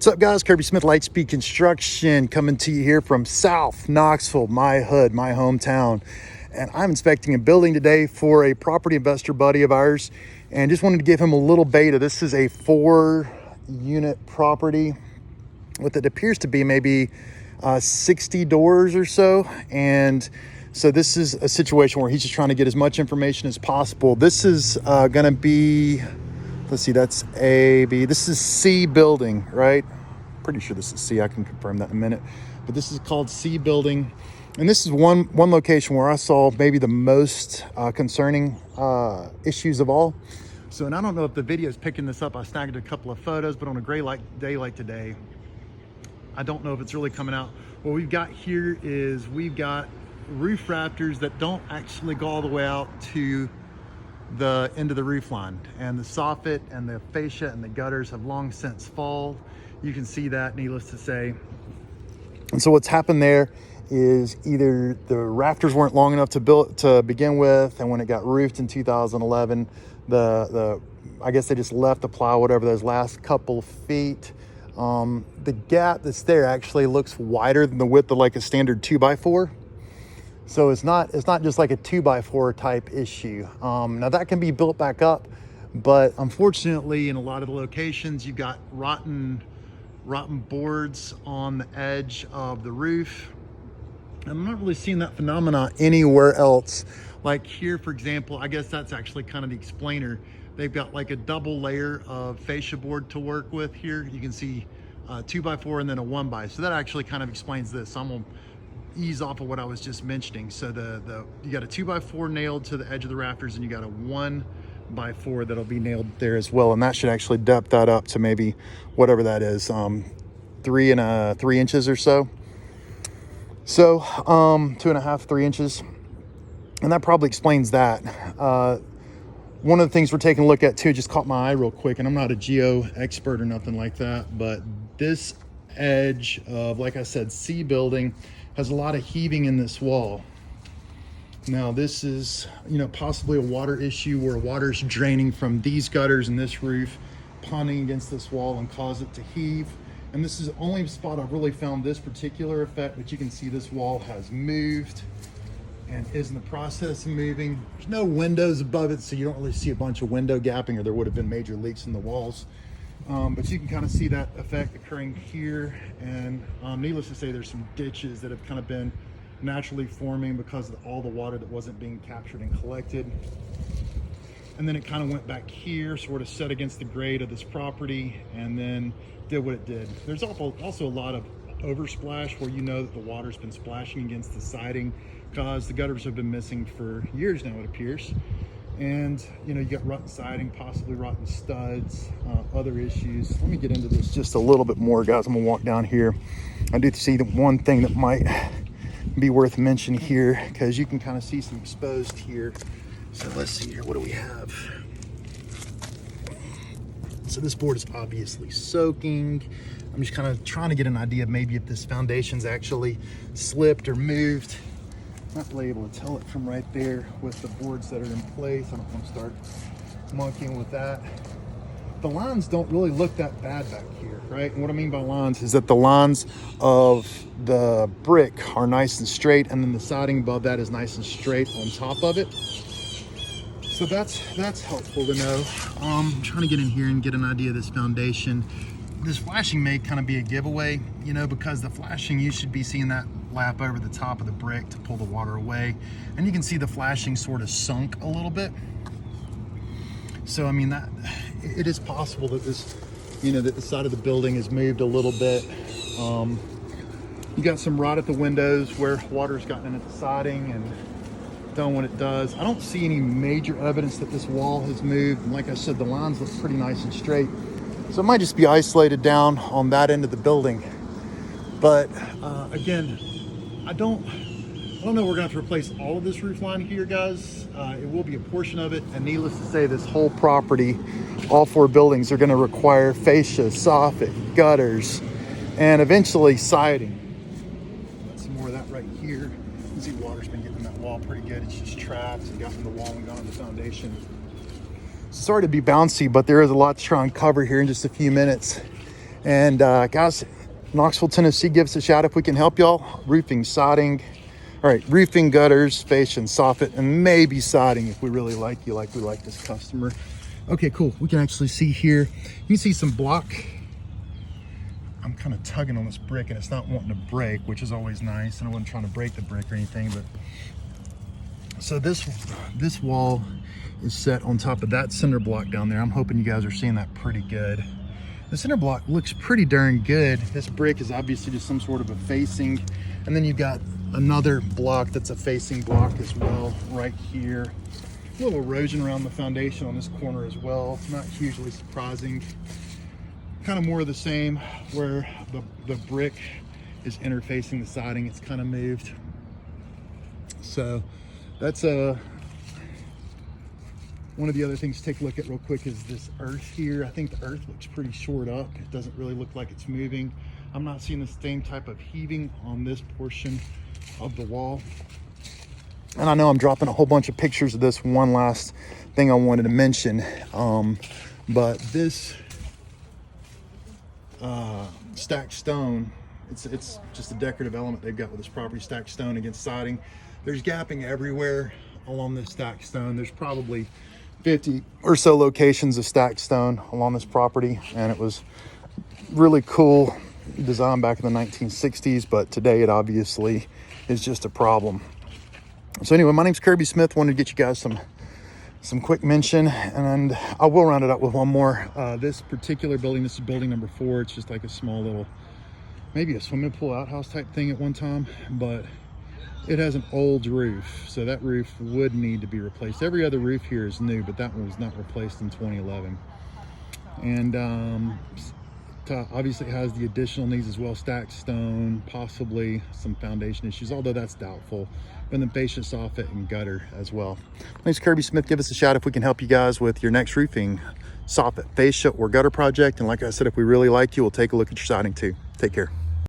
What's up, guys? Kirby Smith, Lightspeed Construction, coming to you here from South Knoxville, my hood, my hometown. And I'm inspecting a building today for a property investor buddy of ours, and just wanted to give him a little beta. This is a 4-unit property with it appears to be maybe 60 doors or so. And so this is a situation where he's just trying to get as much information as possible. This is going to be, let's see, that's A, B. This is C building, right? Pretty sure this is C. I can confirm that in a minute. But this is called C building. And this is one location where I saw maybe the most concerning issues of all. So, and I don't know if the video is picking this up. I snagged a couple of photos, but on a gray day like today, I don't know if it's really coming out. What we've got here is we've got roof rafters that don't actually go all the way out to the end of the roof line, and the soffit and the fascia and the gutters have long since fallen. You can see that, needless to say. And so what's happened there is either the rafters weren't long enough to build to begin with, and when it got roofed in 2011, I guess they just left the ply, whatever, those last couple feet. The gap that's there actually looks wider than the width of like a standard 2x4. So it's not just like a 2x4 type issue. Now that can be built back up, but unfortunately in a lot of the locations you've got rotten boards on the edge of the roof. I'm not really seeing that phenomena anywhere else. Like here, for example, I guess that's actually kind of the explainer. They've got like a double layer of fascia board to work with here. You can see 2x4 and then a 1x. So that actually kind of explains this. I'm gonna ease off of what I was just mentioning. So you got a 2x4 nailed to the edge of the rafters, and you got a 1x4 that'll be nailed there as well. And that should actually depth that up to maybe whatever that is, 3 inches or so. So 2.5, 3 inches. And that probably explains that. One of the things we're taking a look at too, just caught my eye real quick, and I'm not a geo expert or nothing like that, but this edge of, like I said, C building has a lot of heaving in this wall. Now this is, possibly a water issue where water's draining from these gutters and this roof, ponding against this wall and cause it to heave. And this is the only spot I've really found this particular effect, but you can see this wall has moved and is in the process of moving. There's no windows above it, so you don't really see a bunch of window gapping, or there would have been major leaks in the walls. But you can kind of see that effect occurring here. And needless to say, there's some ditches that have kind of been naturally forming because of all the water that wasn't being captured and collected. And then it kind of went back here, sort of set against the grade of this property, and then did what it did. There's also a lot of oversplash where that the water's been splashing against the siding, because the gutters have been missing for years now, it appears. And you got rotten siding, possibly rotten studs, other issues. Let me get into this just a little bit more, guys. I'm gonna walk down here. I do see the one thing that might be worth mentioning here, because you can kind of see some exposed here. So let's see here, what do we have? So this board is obviously soaking. I'm just kind of trying to get an idea of maybe if this foundation's actually slipped or moved. Not really able to tell it from right there with the boards that are in place. I don't want to start monkeying with that. The lines don't really look that bad back here, right? And what I mean by lines is that the lines of the brick are nice and straight, and then the siding above that is nice and straight on top of it. So that's helpful to know. I'm trying to get in here and get an idea of this foundation. This flashing may kind of be a giveaway, because the flashing, you should be seeing that lap over the top of the brick to pull the water away. And you can see the flashing sort of sunk a little bit. So, I mean, that it is possible that this, that the side of the building has moved a little bit. You got some rot at the windows where water's gotten into the siding and done what it does. I don't see any major evidence that this wall has moved. And like I said, the lines look pretty nice and straight. So it might just be isolated down on that end of the building. But again, I don't know we're gonna have to replace all of this roof line here, guys. It will be a portion of it. And needless to say, this whole property, all 4 buildings, are gonna require fascia, soffit, gutters, and eventually siding. Got some more of that right here. You can see water's been getting in that wall pretty good. It's just trapped and got in the wall and gone in the foundation. Sorry to be bouncy, but there is a lot to try and cover here in just a few minutes. And guys, Knoxville, Tennessee, give us a shout if we can help y'all. Roofing, siding, all right, roofing, gutters, fascia, and soffit, and maybe siding if we really like you, like we like this customer. Okay, cool. We can actually see here, you can see some block. I'm kind of tugging on this brick and it's not wanting to break, which is always nice. And I wasn't trying to break the brick or anything, but so this wall is set on top of that cinder block down there. I'm hoping you guys are seeing that pretty good. The cinder block looks pretty darn good. This brick is obviously just some sort of a facing. And then you've got another block that's a facing block as well right here. A little erosion around the foundation on this corner as well. Not hugely surprising. Kind of more of the same where the brick is interfacing the siding. It's kind of moved. So that's one of the other things to take a look at real quick is this earth here. I think the earth looks pretty shored up. It doesn't really look like it's moving. I'm not seeing the same type of heaving on this portion of the wall. And I know I'm dropping a whole bunch of pictures of this. One last thing I wanted to mention, but this stacked stone, it's just a decorative element they've got with this property, stacked stone against siding. There's gapping everywhere along this stacked stone. There's probably 50 or so locations of stacked stone along this property, and it was really cool design back in the 1960s, but today it obviously is just a problem. So anyway, my name's Kirby Smith. Wanted to get you guys some quick mention, and I will round it up with one more. This particular building, this is building number 4. It's just like a small little, maybe a swimming pool outhouse type thing at one time, but it has an old roof, so that roof would need to be replaced. Every other roof here is new, but that one was not replaced in 2011. And obviously it has the additional needs as well, stacked stone, possibly some foundation issues, although that's doubtful. And then fascia, soffit, and gutter as well. My name's Kirby Smith. Give us a shout if we can help you guys with your next roofing, soffit, fascia, or gutter project. And like I said, if we really like you, we'll take a look at your siding too. Take care.